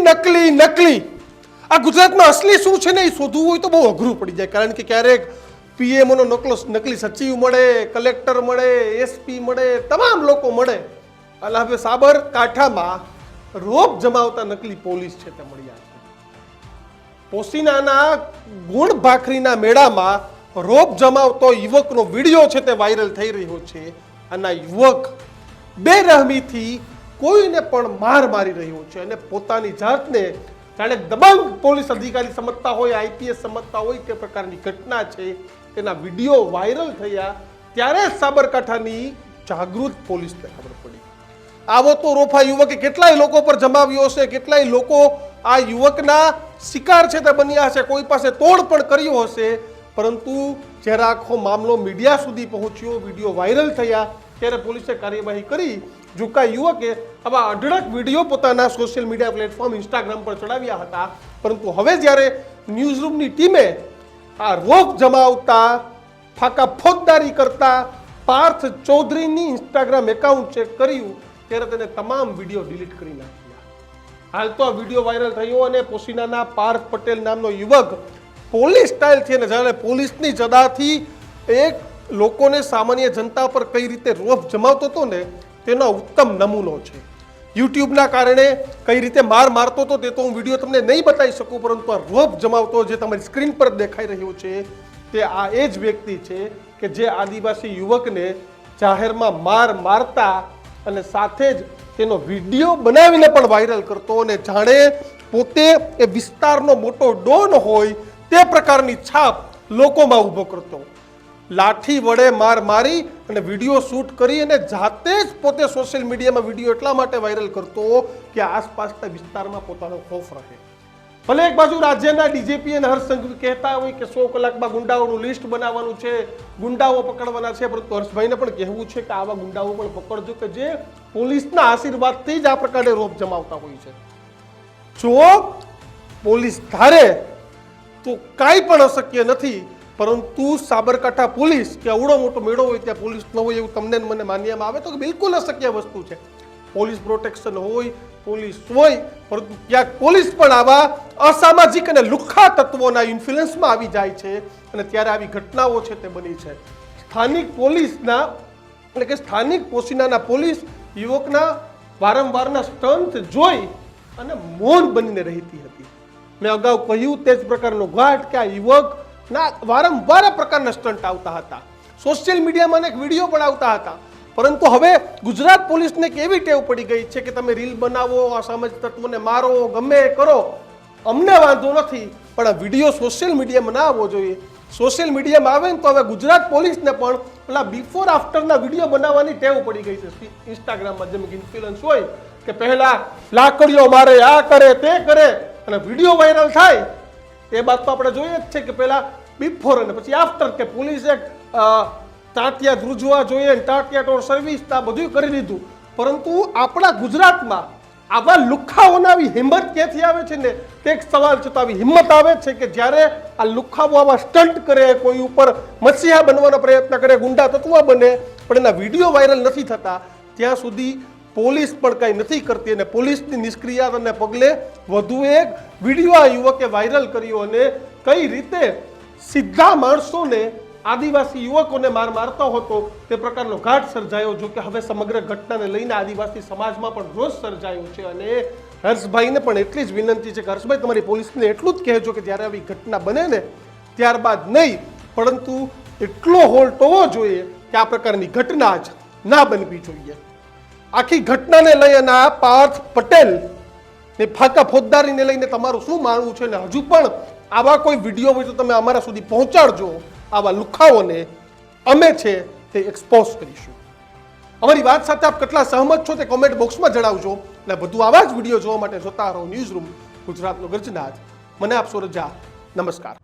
નકલી નકલી આ ગુજરાતમાં અસલી શું છે ને એ શોધવું હોય તો બહુ અઘરું પડી જાય, કારણ કે ક્યારેક પીએમઓનો નકલી સચિવ મળે, કલેક્ટર મળે, એસપી મળે, તમામ લોકો મળે. અને હવે સાબરકાંઠામાં રોપ જમાવતા નકલી પોલીસ છે તે મળ્યા છે. પોસીનાના ગુણ ભાખરીના મેળામાં રોપ જમાવતો યુવકનો વિડીયો છે તે વાયરલ થઈ રહ્યો છે. અને યુવક બેરહમીથી કોઈને પણ માર મારી રહ્યો છે અને પોતાની જાતને જાણે દબંગ પોલીસ અધિકારી સમજતા હોય, આઈપીએસ સમજતા હોય તે પ્રકારની ઘટના છે. તેના વિડીયો વાયરલ થયા ત્યારે સાબરકાંઠાની જાગૃત પોલીસને ખબર પડી. આવો તો રોફા યુવકે કેટલાય લોકો પર જમાવ્યો હશે, કેટલાય લોકો આ યુવકના શિકાર છે તે બન્યા હશે, કોઈ પાસે તોડ પણ કર્યો હશે. પરંતુ જ્યારે આખો મામલો મીડિયા સુધી પહોંચ્યો, વિડીયો વાયરલ થયા ત્યારે પોલીસે કાર્યવાહી કરી. ઝુકા યુવકે આવા અઢળક વિડીયો પોતાના સોશિયલ મીડિયા પ્લેટફોર્મ ઇન્સ્ટાગ્રામ પર ચડાવ્યા હતા. પરંતુ હવે જ્યારે ન્યૂઝરૂમની ટીમે આ રોપ જમાવતા, ફાકા ફોજદારી કરતા પાર્થ ચૌધરીની ઇન્સ્ટાગ્રામ એકાઉન્ટ ચેક કર્યું ત્યારે તેને તમામ વિડીયો ડિલીટ કરી નાખ્યા. હાલ તો આ વિડીયો વાયરલ થયો અને પોસીનાના પાર્થ પટેલ નામનો યુવક પોલીસ સ્ટાઇલથી અને જાણે પોલીસની જદાથી એક લોકોને, સામાન્ય જનતા પર કઈ રીતે રોપ જમાવતો હતો ને તેનો ઉત્તમ નમૂનો છે. યુટ્યુબના કારણે કઈ રીતે માર મારતો હતો તે તો હું વિડીયો તમને નહીં બતાવી શકું, પરંતુ આ રોપ જમાવતો જે તમારી સ્ક્રીન પર દેખાઈ રહ્યો છે તે આ એ જ વ્યક્તિ છે કે જે આદિવાસી યુવકને જાહેરમાં માર મારતા અને સાથે જ તેનો વિડીયો બનાવીને પણ વાયરલ કરતો અને જાણે પોતે એ વિસ્તારનો મોટો ડોન હોય તે પ્રકારની છાપ લોકોમાં ઊભો કરતો. લાઠી વડે માર મારી અને વિડીયો શૂટ કરી અને જાતે જ પોતે સોશિયલ મીડિયામાં વિડીયો એટલા માટે વાયરલ કરતો કે આસપાસના વિસ્તારમાં પોતાનો ખોફ રહે. ભલે એક બાજુ રાજ્યના ડીજીપી અને હર્ષ સંઘવી કહેતા હોય કે 100 કલાકમાં ગુંડાઓનું લિસ્ટ બનાવવાનું છે, ગુંડાઓ પકડવાના છે, પરંતુ હર્ષભાઈને પણ કહેવું છે કે આવા ગુંડાઓ પણ પકડજો કે જે પોલીસના આશીર્વાદથી જ આ પ્રકારે રોપ જમાવતા હોય છે. જો પોલીસ ધારે તો કાંઈ પણ અશક્ય નથી, પરંતુ સાબરકાંઠા પોલીસ કે આવડો મોટો મેળો હોય ત્યાં પોલીસ ન હોય એવું તમને મને માનવામાં આવે તો બિલકુલ અશક્ય વસ્તુ છે. પોલીસ પ્રોટેક્શન હોય, પોલીસ હોય, પરંતુ ક્યાંક પોલીસ પણ આવા અસામાજિક અને લુખ્ખા તત્વોના ઇન્ફ્લુઅન્સમાં આવી જાય છે અને ત્યારે આવી ઘટનાઓ છે તે બની છે. સ્થાનિક પોલીસના એટલે કે સ્થાનિક પોસીનાના પોલીસ યુવકના વારંવારના સ્ટન્ટ જોઈ અને મૌન બનીને રહેતી હતી. મેં અગાઉ કહ્યું તે જ પ્રકારનો ઘાટ કે આ યુવકના વારંવાર આ પ્રકારના સ્ટન્ટ આવતા હતા. સોશિયલ મીડિયામાં અનેક વિડીયો પણ આવતા હતા. પરંતુ હવે ગુજરાત પોલીસને કેવી ટેવ પડી ગઈ છે કે તમે રીલ બનાવો, અસામાજિક તત્વોને મારો, ગમે કરો, અમને વાંધો નથી, પણ આ વિડીયો સોશિયલ મીડિયામાં ના આવવો જોઈએ. સોશિયલ મીડિયામાં આવે ને તો હવે ગુજરાત પોલીસને પણ પેલા બિફોર આફ્ટરના વિડીયો બનાવવાની ટેવ પડી ગઈ છે. ઇન્સ્ટાગ્રામમાં જેમ કે ઇન્ફ્લુઅન્સ હોય કે પહેલા લાકડીઓ મારે, આ કરે, તે કરે અને વિડીયો વાયરલ થાય એ બાદ તો આપણે જોઈએ જ છે કે પહેલા બિફોર અને પછી આફ્ટર કે પોલીસે ટાટિયા ધ્રુજવા જોઈએ, ટાટિયા ટોર સર્વિસ આ બધું કરી દીધું. પરંતુ આપણા ગુજરાતમાં આવા લુખ્ખાઓના આવી હિંમત ક્યાંથી આવે છે ને તે એક સવાલ છે. તો આવી હિંમત આવે છે કે જ્યારે આ લુખ્ખાઓ આવા સ્ટન્ટ કરે, કોઈ ઉપર મસીહા બનવાનો પ્રયત્ન કરે, ગુંડા તત્વ બને, પણ એના વિડીયો વાયરલ નથી થતા ત્યાં સુધી પોલીસ પણ કંઈ નથી કરતી. અને પોલીસની નિષ્ક્રિયતાને પગલે વધુ એક વિડીયો આ યુવકે વાયરલ કર્યો અને કઈ રીતે સીધા માણસોને, આદિવાસી યુવકોને માર મારતો હતો તે પ્રકારનો ઘાટ સર્જાયો. જો કે હવે સમગ્ર ઘટનાને લઈને આદિવાસી સમાજમાં પણ રોષ સર્જાયો છે અને હર્ષભાઈને પણ એટલી જ વિનંતી છે કે હર્ષભાઈ તમારી પોલીસને એટલું જ કહેજો કે જ્યારે આવી ઘટના બને ને ત્યારબાદ નહીં, પરંતુ એટલો હોલ્ટ હોવો જોઈએ કે આ પ્રકારની ઘટના જ ના બનવી જોઈએ. આખી ઘટનાને લઈ અને આ પાર્થ પટેલ ની ફાકા ફોજદારીને લઈને તમારું શું માનવું છે ને હજુ પણ આવા કોઈ વિડીયો હોય તો તમે અમારા સુધી પહોંચાડજો. આવા લુખ્ખાઓને અમે છે તે એક્સપોઝ કરીશું. અમારી વાત સાથે આપ કેટલા સહમત છો તે કોમેન્ટ બોક્સમાં જણાવજો અને વધુ આવા જ વિડીયો જોવા માટે જોતા રહો ન્યૂઝ રૂમ, ગુજરાતનો ગર્જનાદ. મને આપશો રજા. નમસ્કાર.